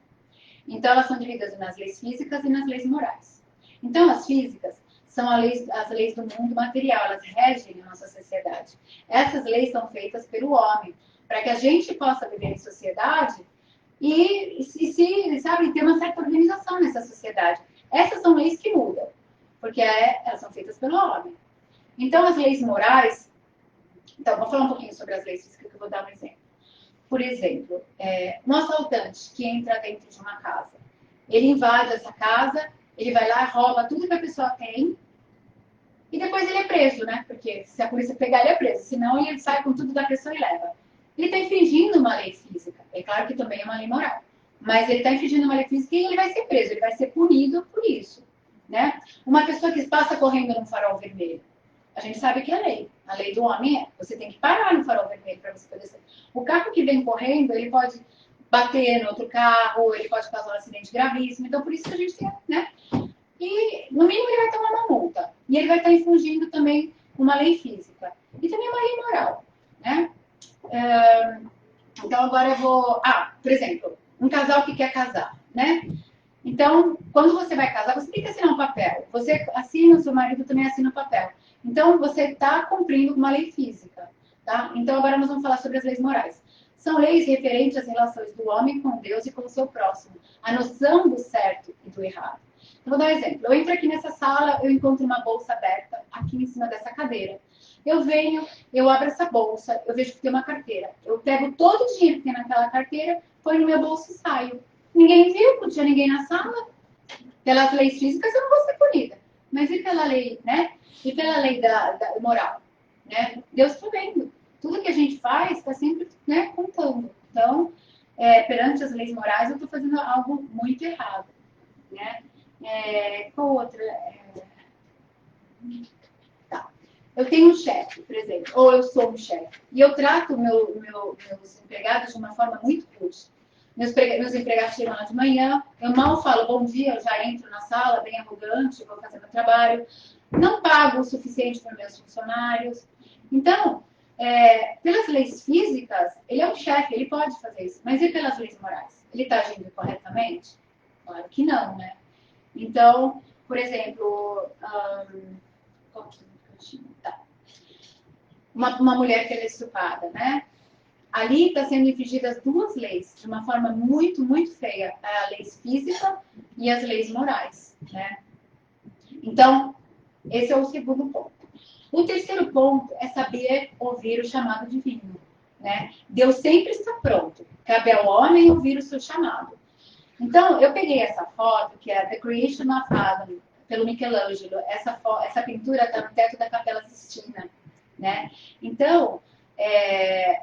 Então, elas são divididas nas leis físicas e nas leis morais. Então, as físicas são as leis do mundo material, elas regem a nossa sociedade. Essas leis são feitas pelo homem, para que a gente possa viver em sociedade e sabe, ter uma certa organização nessa sociedade. Essas são leis que mudam, porque elas são feitas pelo homem. Então, as leis morais... Então, vou falar um pouquinho sobre as leis físicas, que eu vou dar um exemplo. Por exemplo, um assaltante que entra dentro de uma casa. Ele invade essa casa, ele vai lá, rouba tudo que a pessoa tem e depois ele é preso, né? Porque se a polícia pegar, ele é preso. Senão, ele sai com tudo da pessoa e leva. Ele está infringindo uma lei física. É claro que também é uma lei moral. Mas ele está infringindo uma lei física e ele vai ser preso. Ele vai ser punido por isso, né? Uma pessoa que passa correndo num farol vermelho. A gente sabe que é lei. A lei do homem você tem que parar no farol vermelho para você poder sair. O carro que vem correndo, ele pode bater no outro carro, ele pode causar um acidente gravíssimo. Então, por isso que a gente tem, né? E, no mínimo, ele vai tomar uma multa. E ele vai estar infringindo também uma lei física. E também uma lei moral, né? Então, agora eu vou... por exemplo, um casal que quer casar, né? Então, quando você vai casar, você tem que assinar um papel. Você assina, o seu marido também assina o papel. Então, você está cumprindo uma lei física, tá? Então, agora nós vamos falar sobre as leis morais. São leis referentes às relações do homem com Deus e com o seu próximo. A noção do certo e do errado. Então, vou dar um exemplo. Eu entro aqui nessa sala, eu encontro uma bolsa aberta aqui em cima dessa cadeira. Eu venho, eu abro essa bolsa, eu vejo que tem uma carteira. Eu pego todo o dinheiro que tem naquela carteira, ponho no meu bolso e saio. Ninguém viu, não tinha ninguém na sala. Pelas leis físicas eu não vou ser punida. Mas e pela lei, né? E pela lei da moral, né? Deus está vendo. Tudo que a gente faz está sempre, né, contando. Então, perante as leis morais, eu estou fazendo algo muito errado, né? Qual outra? Tá. Eu tenho um chefe, por exemplo, ou eu sou um chefe, e eu trato meus empregados de uma forma muito rude. Meus empregados chegam lá de manhã, eu mal falo bom dia, eu já entro na sala, bem arrogante, vou fazer meu trabalho. Não pago o suficiente para meus funcionários. Então, pelas leis físicas, ele é um chefe, ele pode fazer isso. Mas e pelas leis morais? Ele está agindo corretamente? Claro que não, né? Então, por exemplo, uma mulher que é estuprada, né? Ali está sendo infringidas duas leis, de uma forma muito, muito feia. A lei física e as leis morais, né? Então, esse é o segundo ponto. O terceiro ponto é saber ouvir o chamado divino, né? Deus sempre está pronto. Cabe ao homem ouvir o seu chamado. Então, eu peguei essa foto, que é The Creation of Adam, pelo Michelangelo. Essa pintura está no teto da Capela Sistina, né? Então,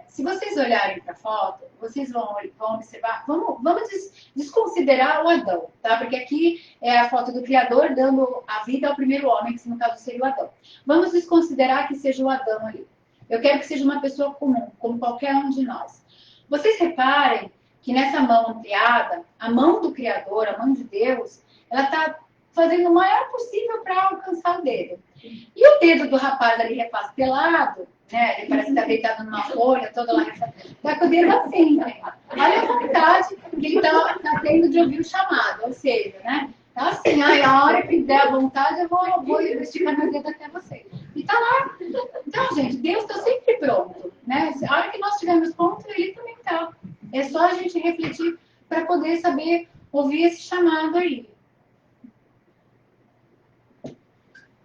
se vocês olharem para a foto, vocês vão observar, vamos desconsiderar o Adão, tá? Porque aqui é a foto do Criador dando a vida ao primeiro homem, que no caso seria o Adão. Vamos desconsiderar que seja o Adão ali. Eu quero que seja uma pessoa comum, como qualquer um de nós. Vocês reparem que nessa mão ampliada, a mão do Criador, a mão de Deus, ela está fazendo o maior possível para alcançar o dedo. E o dedo do rapaz ali repastelado, né? Ele parece que está deitado numa folha, toda lá. Está com o dedo assim, né? Olha a vontade que ele está tendo de ouvir o chamado, ou seja, né? Tá assim, a hora que der a vontade, eu vou esticar meu dedo até você. E tá lá. Então, gente, Deus está sempre pronto, né? né? A hora que nós tivermos ponto, ele também está. É só a gente refletir para poder saber ouvir esse chamado aí.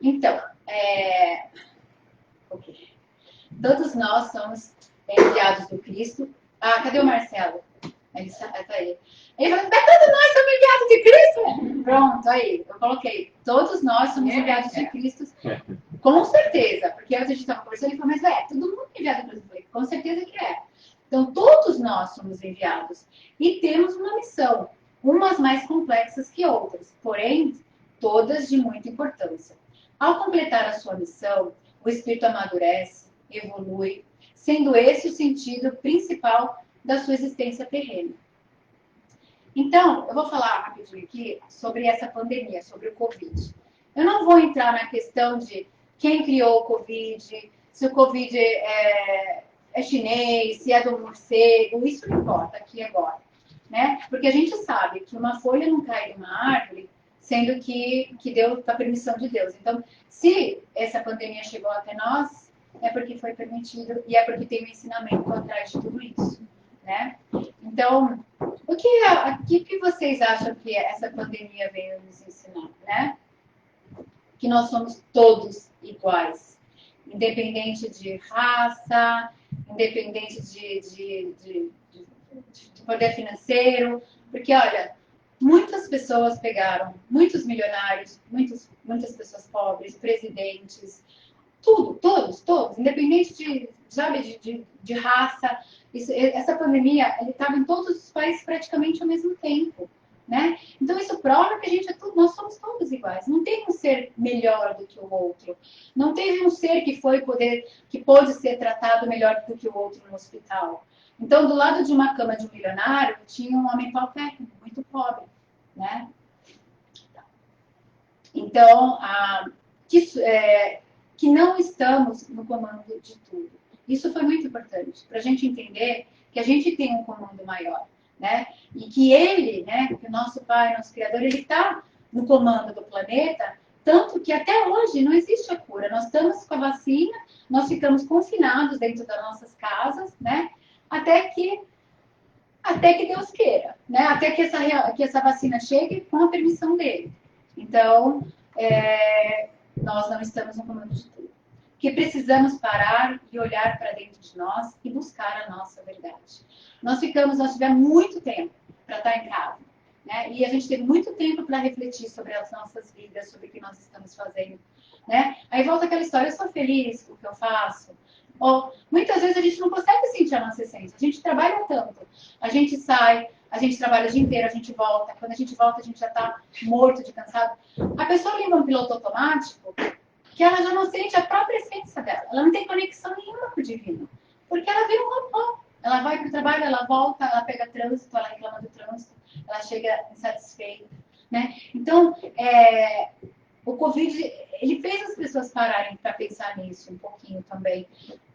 Então, okay. Todos nós somos enviados do Cristo. Ah, cadê o Marcelo? Ele tá aí. Ele falou, mas todos nós somos enviados de Cristo? Pronto, aí, eu coloquei. Todos nós somos enviados de Cristo. Com certeza, porque a gente estava conversando e falou, mas todo mundo é enviado de Cristo. Com certeza que é. Então, todos nós somos enviados. E temos uma missão, umas mais complexas que outras, porém, todas de muita importância. Ao completar a sua missão, o espírito amadurece, evolui, sendo esse o sentido principal da sua existência terrena. Então, eu vou falar rapidinho aqui sobre essa pandemia, sobre o Covid. Eu não vou entrar na questão de quem criou o Covid, se o Covid é chinês, se é do morcego, isso não importa aqui agora, né? Porque a gente sabe que uma folha não cai de uma árvore, sendo que deu a permissão de Deus. Então, se essa pandemia chegou até nós, é porque foi permitido e é porque tem um ensinamento atrás de tudo isso, né? Então, o que vocês acham que essa pandemia veio nos ensinar, né? Que nós somos todos iguais, independente de raça, independente de poder financeiro, porque, olha, muitas pessoas pegaram, muitos milionários, muitas pessoas pobres, presidentes, tudo, todos, independente de raça. Essa pandemia, ele estava em todos os países praticamente ao mesmo tempo, né? Então isso prova que a gente nós somos todos iguais. Não tem um ser melhor do que o outro. Não teve um ser que pôde ser tratado melhor do que o outro no hospital. Então, do lado de uma cama de um milionário, tinha um homem paupérrimo, muito pobre, né? Então, que não estamos no comando de tudo. Isso foi muito importante para a gente entender que a gente tem um comando maior, né? E que ele, né, que o nosso Pai, nosso Criador, ele está no comando do planeta, tanto que até hoje não existe a cura. Nós estamos com a vacina, nós ficamos confinados dentro das nossas casas, né? Até que Deus queira, né? Até que essa vacina chegue com a permissão dele. Então, nós não estamos no comando de tudo. Que precisamos parar e olhar para dentro de nós e buscar a nossa verdade. Nós tivemos muito tempo para estar em casa, né? E a gente teve muito tempo para refletir sobre as nossas vidas, sobre o que nós estamos fazendo, né? Aí volta aquela história, eu sou feliz com o que eu faço. Ou, muitas vezes a gente não consegue sentir a nossa essência. A gente trabalha tanto. A gente sai, a gente trabalha o dia inteiro, a gente volta. Quando a gente volta, a gente já está morto de cansado. A pessoa liga um piloto automático que ela já não sente a própria essência dela. Ela não tem conexão nenhuma com o divino. Porque ela vira um robô. Ela vai para o trabalho, ela volta, ela pega trânsito, ela reclama do trânsito, ela chega insatisfeita, né? Então, o Covid, ele fez as pessoas pararem para pensar nisso um pouquinho também.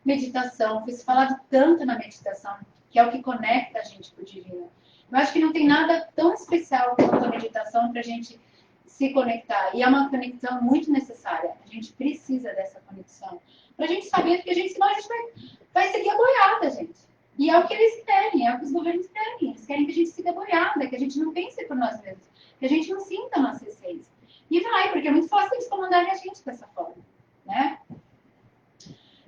Meditação, foi falado tanto na meditação, que é o que conecta a gente com o divino. Eu acho que não tem nada tão especial quanto a meditação para a gente se conectar. E é uma conexão muito necessária. A gente precisa dessa conexão. Para a gente saber que senão a gente vai seguir a boiada, gente. E é o que eles querem, é o que os governos querem. Eles querem que a gente siga a boiada, que a gente não pense por nós mesmos, que a gente não sinta a nossa essência. E vai, porque é muito fácil eles comandarem a gente dessa forma, né?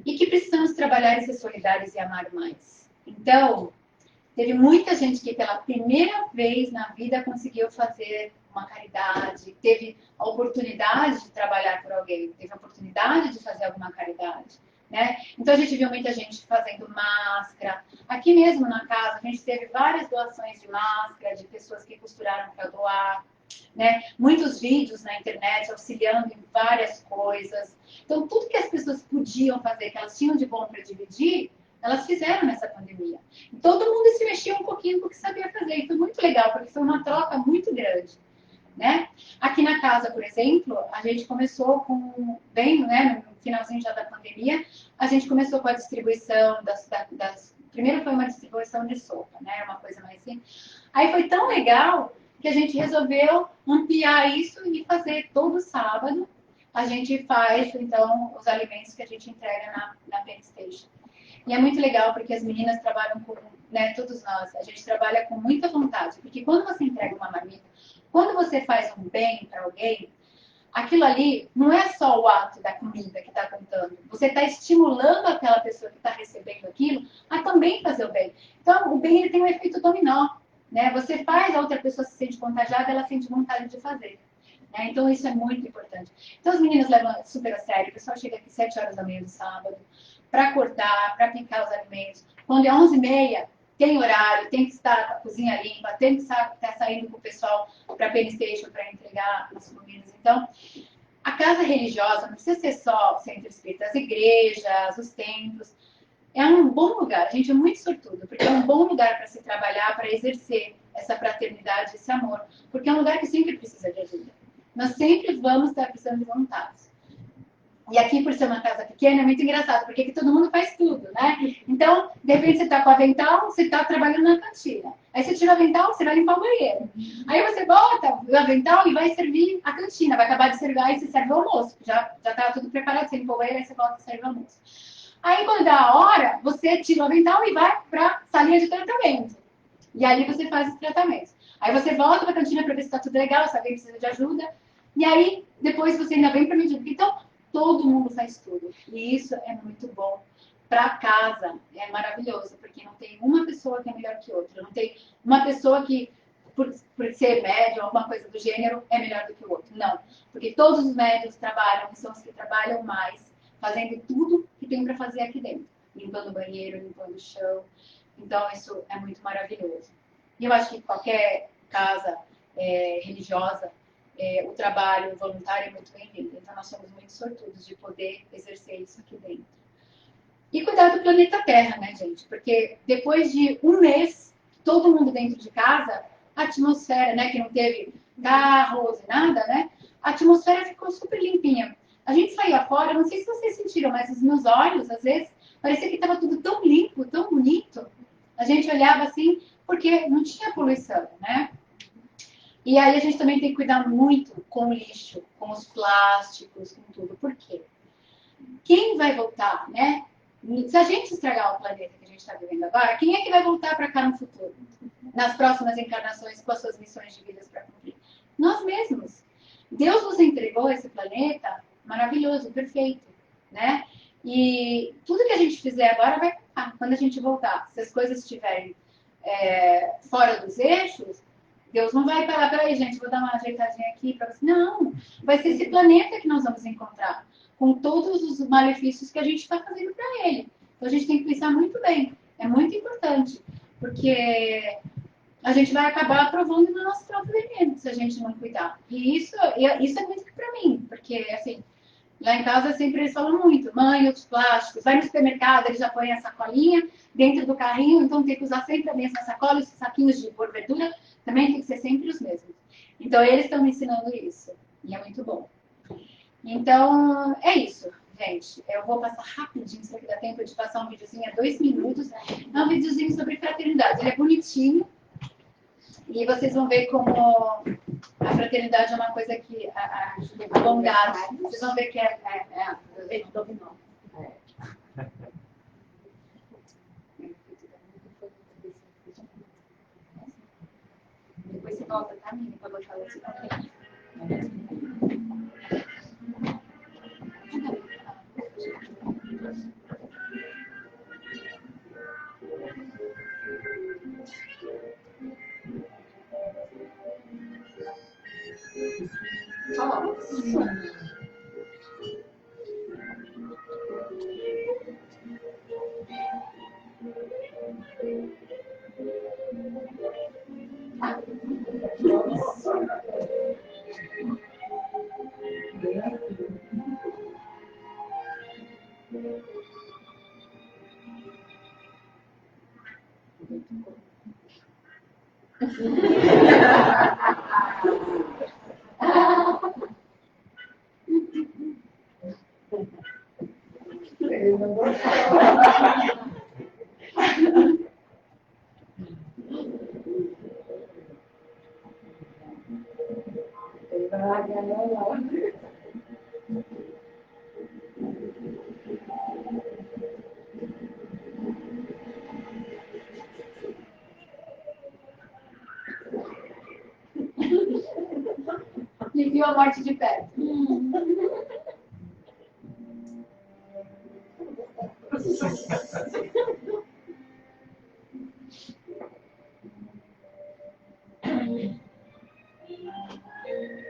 E que precisamos trabalhar e ser solidários e amar mais. Então, teve muita gente que pela primeira vez na vida conseguiu fazer uma caridade, teve a oportunidade de trabalhar por alguém, teve a oportunidade de fazer alguma caridade, né? Então a gente viu muita gente fazendo máscara. Aqui mesmo na casa, a gente teve várias doações de máscara, de pessoas que costuraram para doar, né? Muitos vídeos na internet auxiliando em várias coisas. Então, tudo que as pessoas podiam fazer, que elas tinham de bom para dividir, elas fizeram nessa pandemia. E todo mundo se mexia um pouquinho com o que sabia fazer. E foi muito legal, porque foi uma troca muito grande, né? Aqui na casa, por exemplo, a gente começou né, no finalzinho já da pandemia, a gente começou com a distribuição primeiro foi uma distribuição de sopa, né? Uma coisa mais assim. Aí foi tão legal que a gente resolveu ampliar isso e fazer todo sábado. A gente faz, então, os alimentos que a gente entrega na Pen Station. E é muito legal porque as meninas trabalham com, né, todos nós, a gente trabalha com muita vontade. Porque quando você entrega uma marmita, quando você faz um bem para alguém, aquilo ali não é só o ato da comida que está contando. Você está estimulando aquela pessoa que está recebendo aquilo a também fazer o bem. Então, o bem ele tem um efeito dominó. Né? Você faz, a outra pessoa se sente contagiada, ela sente vontade de fazer. Né? Então, isso é muito importante. Então, as meninas levam super a sério. O pessoal chega aqui 7 horas da manhã do sábado para cortar, para picar os alimentos. Quando é 11h30, tem horário, tem que estar com a cozinha limpa, tem que estar saindo com o pessoal para a Penny para entregar as comidas. Então, a casa religiosa não precisa ser só o centro espírita, as igrejas, os templos. É um bom lugar, a gente é muito sortudo, porque é um bom lugar para se trabalhar, para exercer essa fraternidade, esse amor, porque é um lugar que sempre precisa de ajuda. Nós sempre vamos estar precisando de voluntários. E aqui, por ser uma casa pequena, é muito engraçado, porque aqui todo mundo faz tudo, né? Então, de repente, você está com o avental, você está trabalhando na cantina. Aí você tira o avental, você vai limpar o banheiro. Aí você volta o avental e vai servir a cantina. Vai acabar de servir, aí você serve o almoço. Já está tudo preparado, você limpa o banheiro, aí você volta e serve o almoço. Aí, quando dá a hora, você tira o avental e vai para a salinha de tratamento. E ali você faz os tratamentos. Aí você volta para a cantina para ver se está tudo legal, se alguém precisa de ajuda. E aí, depois você ainda vem para mim. Então, todo mundo faz tudo. E isso é muito bom. Para casa, é maravilhoso, porque não tem uma pessoa que é melhor que outra. Não tem uma pessoa que, por ser médium, alguma coisa do gênero, é melhor do que o outro. Não. Porque todos os médios trabalham, são os que trabalham mais, fazendo tudo que tem para fazer aqui dentro. Limpando o banheiro, limpando o chão. Então, isso é muito maravilhoso. E eu acho que qualquer casa religiosa, o trabalho voluntário é muito bem-vindo. Então, nós somos muito sortudos de poder exercer isso aqui dentro. E cuidar do planeta Terra, né, gente? Porque depois de um mês, todo mundo dentro de casa, a atmosfera, né, que não teve carros e nada, né? A atmosfera ficou super limpinha. A gente saía fora, não sei se vocês sentiram, mas os meus olhos, às vezes, parecia que estava tudo tão limpo, tão bonito. A gente olhava assim, porque não tinha poluição, né? E aí a gente também tem que cuidar muito com o lixo, com os plásticos, com tudo. Por quê? Quem vai voltar, né? Se a gente estragar o planeta que a gente está vivendo agora, quem é que vai voltar para cá no futuro? Nas próximas encarnações, com as suas missões de vida para cumprir? Nós mesmos. Deus nos entregou esse planeta maravilhoso, perfeito, né? E tudo que a gente fizer agora vai ficar. Quando a gente voltar, se as coisas estiverem fora dos eixos, Deus não vai falar, peraí, gente, vou dar uma ajeitadinha aqui para você. Não, vai ser esse planeta que nós vamos encontrar, com todos os malefícios que a gente está fazendo para ele. Então a gente tem que pensar muito bem. É muito importante, porque a gente vai acabar aprovando no nosso próprio veneno se a gente não cuidar. E isso é muito para mim, porque assim, lá em casa sempre eles falam muito, mãe, os plásticos, vai no supermercado, eles já põem a sacolinha dentro do carrinho, então tem que usar sempre a mesma sacola, os saquinhos de pôr verdura também tem que ser sempre os mesmos. Então eles estão me ensinando isso, e é muito bom. Então, é isso, gente. Eu vou passar rapidinho, se dá tempo de passar um videozinho a 2 minutos. É um videozinho sobre fraternidade. Ele é bonitinho. E vocês vão ver como a fraternidade é uma coisa que a bondade. Vocês vão ver que é dominó. Depois você volta, tá, menina, para botar esse papel. Ele não gostou. Ele vai largar lá. E viu a morte de perto.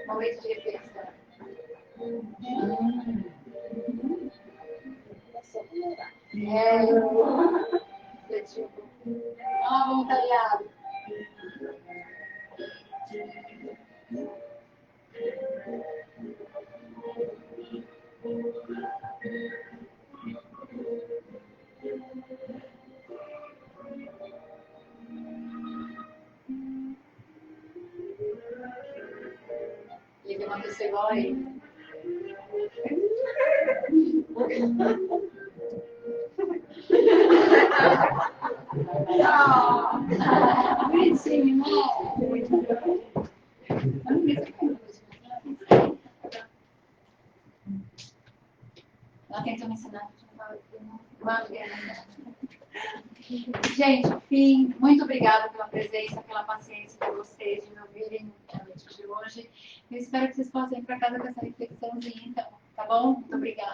Momento de reflexão. Refletiu. Voluntariado. E tem uma pessoa igual aí. Bonitinho, né? Ela tentou me ensinar. Gente, enfim, muito obrigada pela presença, pela paciência de vocês, de me ouvirem na noite de hoje. Eu espero que vocês possam ir para casa com essa reflexãozinha, então, tá bom? Muito obrigada.